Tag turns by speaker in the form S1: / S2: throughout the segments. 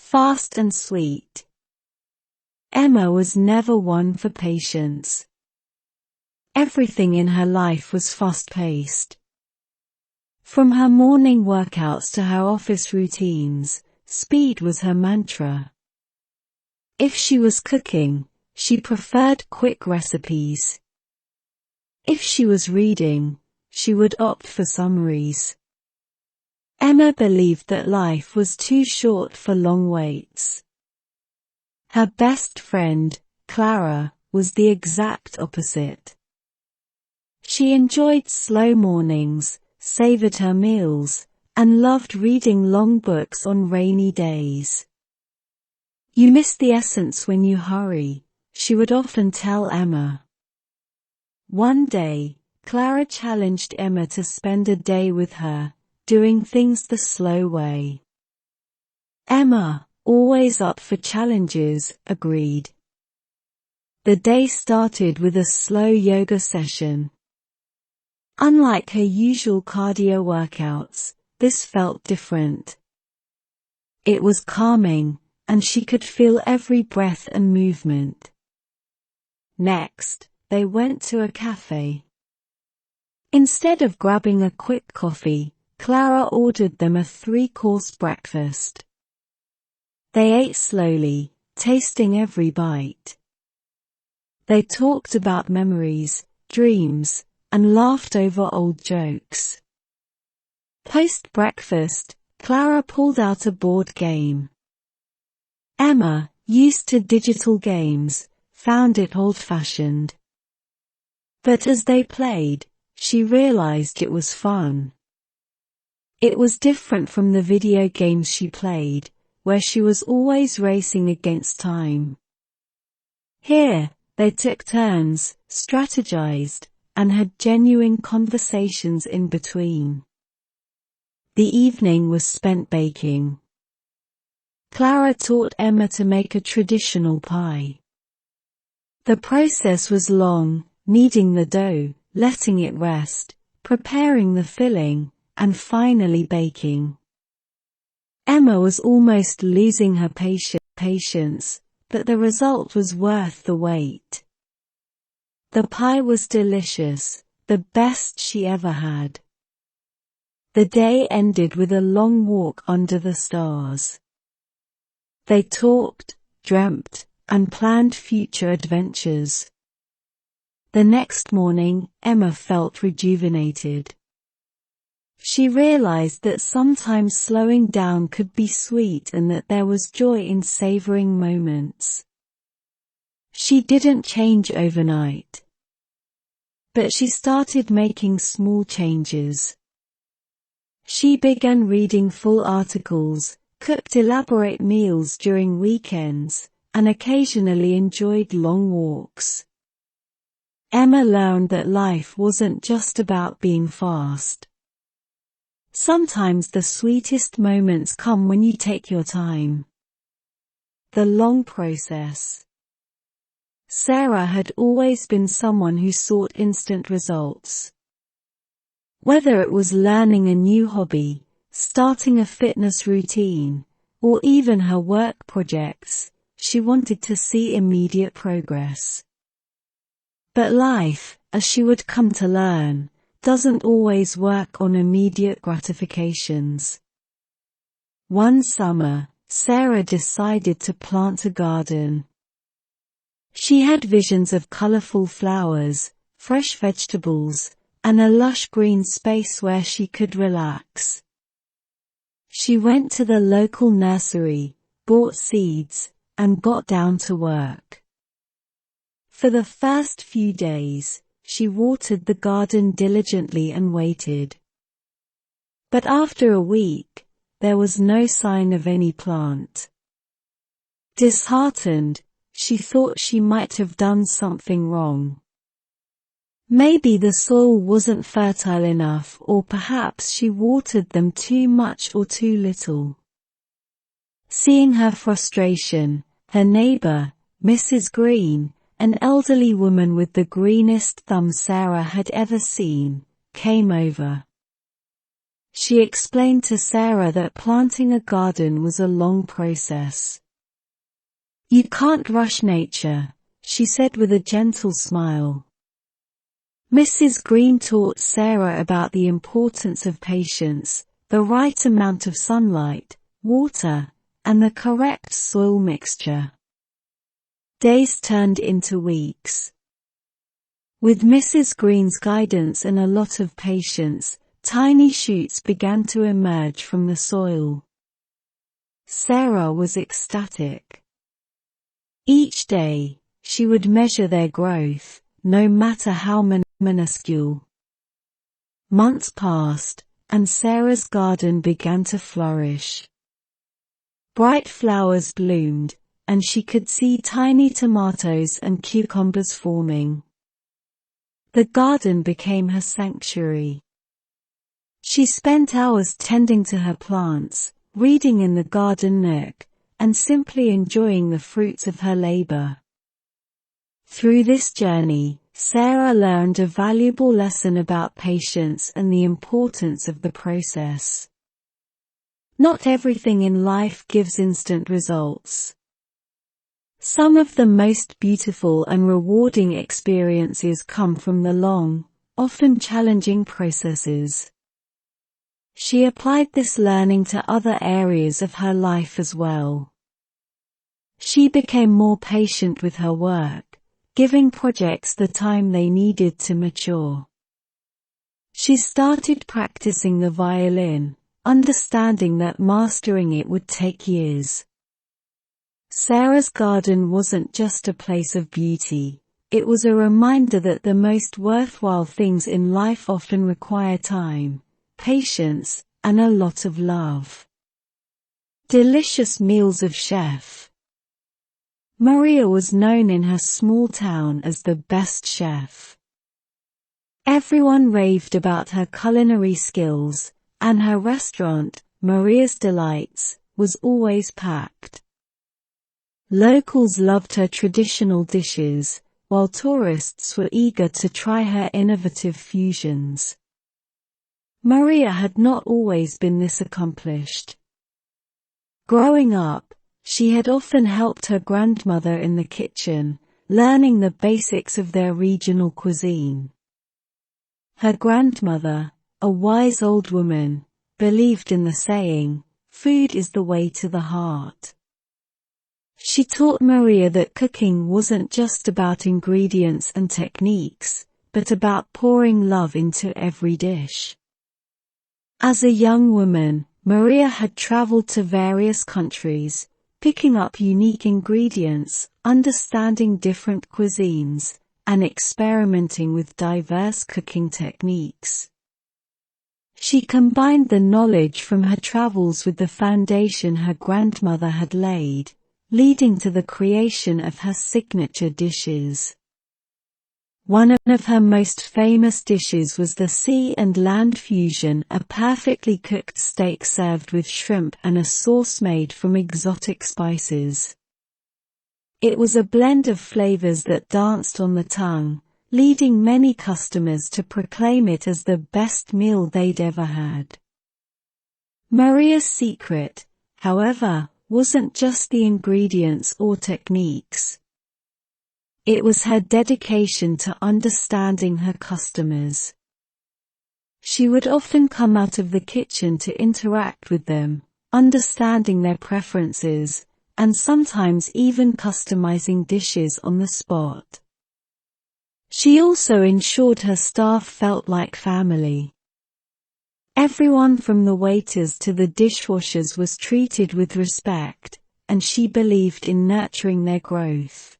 S1: fast and sweet. Emma was never one for patience. Everything in her life was fast-paced. From her morning workouts to her office routines, speed was her mantra. If she was cooking, she preferred quick recipes. If she was reading, she would opt for summaries. Emma believed that life was too short for long waits. Her best friend, Clara, was the exact opposite. She enjoyed slow mornings, savored her meals, and loved reading long books on rainy days. "You miss the essence when you hurry," she would often tell Emma. One day, Clara challenged Emma to spend a day with her, doing things the slow way. Emma, always up for challenges, agreed. The day started with a slow yoga session. Unlike her usual cardio workouts, this felt different. It was calming, and she could feel every breath and movement. Next, they went to a cafe. Instead of grabbing a quick coffee, Clara ordered them a 3-course breakfast. They ate slowly, tasting every bite. They talked about memories, dreams, and laughed over old jokes. Post-breakfast, Clara pulled out a board game. Emma, used to digital games, found it old-fashioned. But as they played, she realized it was fun. It was different from the video games she played, where she was always racing against time. Here, they took turns, strategized, and had genuine conversations in between. The evening was spent baking. Clara taught Emma to make a traditional pie. The process was long, kneading the dough, letting it rest, preparing the filling, and finally baking. Emma was almost losing her patience, but the result was worth the wait. The pie was delicious, the best she ever had. The day ended with a long walk under the stars. They talked, dreamt, and planned future adventures. The next morning, Emma felt rejuvenated. She realized that sometimes slowing down could be sweet and that there was joy in savoring moments. She didn't change overnight. But she started making small changes. She began reading full articles, cooked elaborate meals during weekends, and occasionally enjoyed long walks. Emma learned that life wasn't just about being fast. Sometimes the sweetest moments come when you take your time. The long process. Sarah had always been someone who sought instant results. Whether it was learning a new hobby, starting a fitness routine, or even her work projects, she wanted to see immediate progress. But life, as she would come to learn, doesn't always work on immediate gratifications. One summer, Sarah decided to plant a garden. She had visions of colorful flowers, fresh vegetables, and a lush green space where she could relax. She went to the local nursery, bought seeds, and got down to work. For the first few days, she watered the garden diligently and waited. But after a week, there was no sign of any plant. Disheartened, she thought she might have done something wrong. Maybe the soil wasn't fertile enough, or perhaps she watered them too much or too little. Seeing her frustration, her neighbor, Mrs. Green, an elderly woman with the greenest thumb Sarah had ever seen, came over. She explained to Sarah that planting a garden was a long process. "You can't rush nature," she said with a gentle smile. Mrs. Green taught Sarah about the importance of patience, the right amount of sunlight, water, and the correct soil mixture. Days turned into weeks. With Mrs. Green's guidance and a lot of patience, tiny shoots began to emerge from the soil. Sarah was ecstatic. Each day, she would measure their growth, no matter how minuscule. Months passed, and Sarah's garden began to flourish. Bright flowers bloomed, and she could see tiny tomatoes and cucumbers forming. The garden became her sanctuary. She spent hours tending to her plants, reading in the garden nook, and simply enjoying the fruits of her labor. Through this journey, Sarah learned a valuable lesson about patience and the importance of the process. Not everything in life gives instant results. Some of the most beautiful and rewarding experiences come from the long, often challenging processes. She applied this learning to other areas of her life as well. She became more patient with her work, giving projects the time they needed to mature. She started practicing the violin, understanding that mastering it would take years. Sarah's garden wasn't just a place of beauty, it was a reminder that the most worthwhile things in life often require time, patience, and a lot of love. Delicious meals of chef. Maria was known in her small town as the best chef. Everyone raved about her culinary skills, and her restaurant, Maria's Delights, was always packed. Locals loved her traditional dishes, while tourists were eager to try her innovative fusions. Maria had not always been this accomplished. Growing up, she had often helped her grandmother in the kitchen, learning the basics of their regional cuisine. Her grandmother, a wise old woman, believed in the saying, "Food is the way to the heart." She taught Maria that cooking wasn't just about ingredients and techniques, but about pouring love into every dish. As a young woman, Maria had traveled to various countries, picking up unique ingredients, understanding different cuisines, and experimenting with diverse cooking techniques. She combined the knowledge from her travels with the foundation her grandmother had laid, leading to the creation of her signature dishes. One of her most famous dishes was the sea and land fusion, a perfectly cooked steak served with shrimp and a sauce made from exotic spices. It was a blend of flavors that danced on the tongue, leading many customers to proclaim it as the best meal they'd ever had. Maria's secret, however, wasn't just the ingredients or techniques. It was her dedication to understanding her customers. She would often come out of the kitchen to interact with them, understanding their preferences, and sometimes even customizing dishes on the spot. She also ensured her staff felt like family. Everyone from the waiters to the dishwashers was treated with respect, and she believed in nurturing their growth.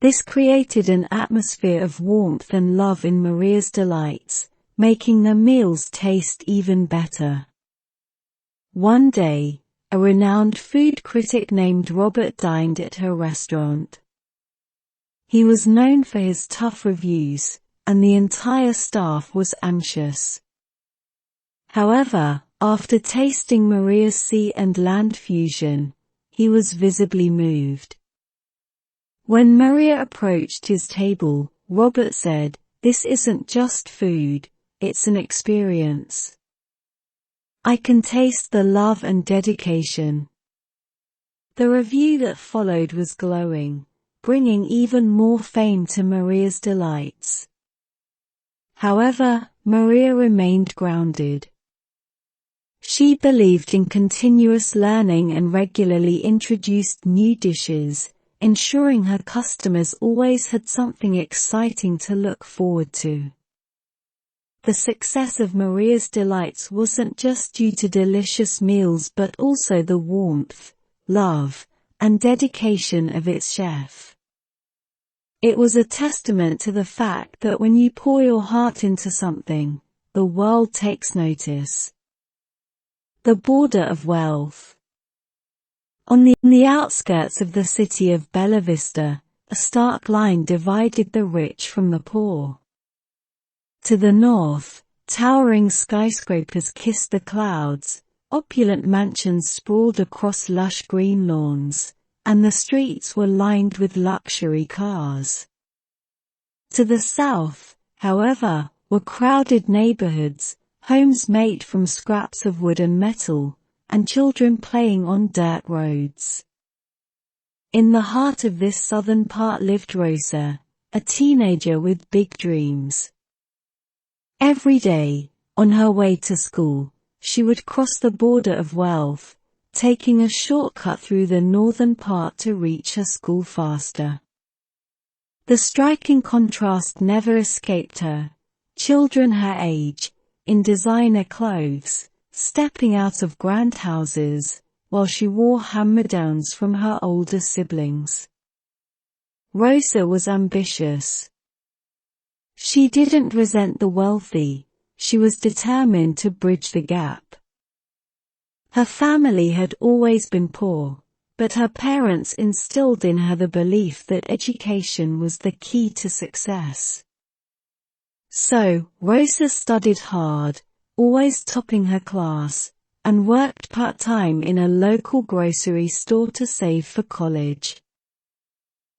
S1: This created an atmosphere of warmth and love in Maria's Delights, making the meals taste even better. One day, a renowned food critic named Robert dined at her restaurant. He was known for his tough reviews, and the entire staff was anxious. However, after tasting Maria's sea and land fusion, he was visibly moved. When Maria approached his table, Robert said, "This isn't just food, it's an experience." I can taste the love and dedication." The review that followed was glowing, bringing even more fame to Maria's Delights. However, Maria remained grounded. She believed in continuous learning and regularly introduced new dishes, ensuring her customers always had something exciting to look forward to. The success of Maria's Delights wasn't just due to delicious meals but also the warmth, love, and dedication of its chef. It was a testament to the fact that when you pour your heart into something, the world takes notice. The border of wealth. On the outskirts of the city of Bella Vista, a stark line divided the rich from the poor. To the north, towering skyscrapers kissed the clouds, opulent mansions sprawled across lush green lawns, and the streets were lined with luxury cars. To the south, however, were crowded neighborhoods, homes made from scraps of wood and metal, and children playing on dirt roads. In the heart of this southern part lived Rosa, a teenager with big dreams. Every day, on her way to school, she would cross the border of wealth, taking a shortcut through the northern part to reach her school faster. The striking contrast never escaped her. Children her age, in designer clothes, stepping out of grand houses, while she wore hand-me-downs from her older siblings. Rosa was ambitious. She didn't resent the wealthy, she was determined to bridge the gap. Her family had always been poor, but her parents instilled in her the belief that education was the key to success. So, Rosa studied hard, always topping her class, and worked part-time in a local grocery store to save for college.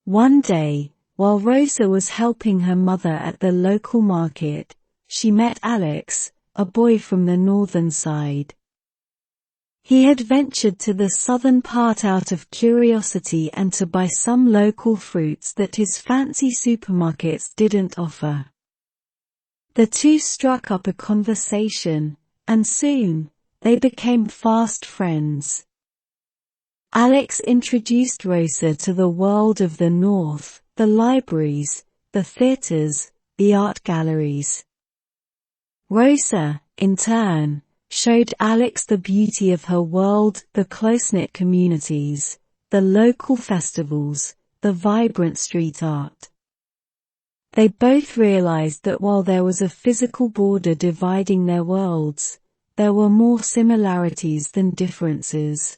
S1: One day, while Rosa was helping her mother at the local market, she met Alex, a boy from the northern side. He had ventured to the southern part out of curiosity and to buy some local fruits that his fancy supermarkets didn't offer. The two struck up a conversation, and soon, they became fast friends. Alex introduced Rosa to the world of the North, the libraries, the theaters, the art galleries. Rosa, in turn, showed Alex the beauty of her world, the close-knit communities, the local festivals, the vibrant street art. They both realized that while there was a physical border dividing their worlds, there were more similarities than differences.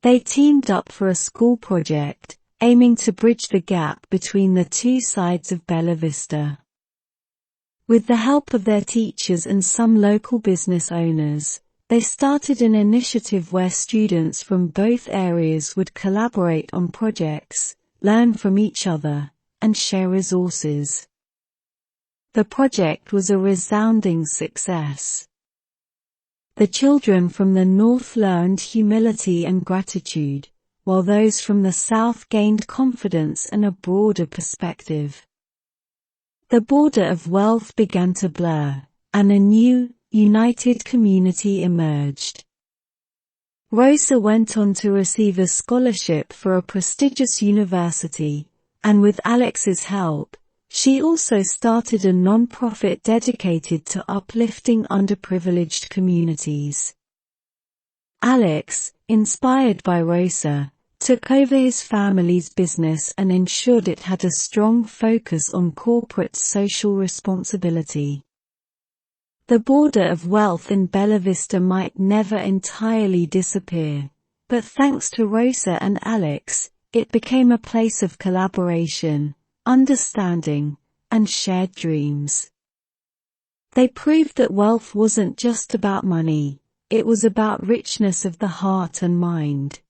S1: They teamed up for a school project, aiming to bridge the gap between the two sides of Bella Vista. With the help of their teachers and some local business owners, they started an initiative where students from both areas would collaborate on projects, learn from each other, and share resources. The project was a resounding success. The children from the North learned humility and gratitude, while those from the South gained confidence and a broader perspective. The border of wealth began to blur, and a new, united community emerged. Rosa went on to receive a scholarship for a prestigious university, and with Alex's help, she also started a non-profit dedicated to uplifting underprivileged communities. Alex, inspired by Rosa, took over his family's business and ensured it had a strong focus on corporate social responsibility. The border of wealth in Bella Vista might never entirely disappear, but thanks to Rosa and Alex, it became a place of collaboration, understanding, and shared dreams. They proved that wealth wasn't just about money, it was about richness of the heart and mind.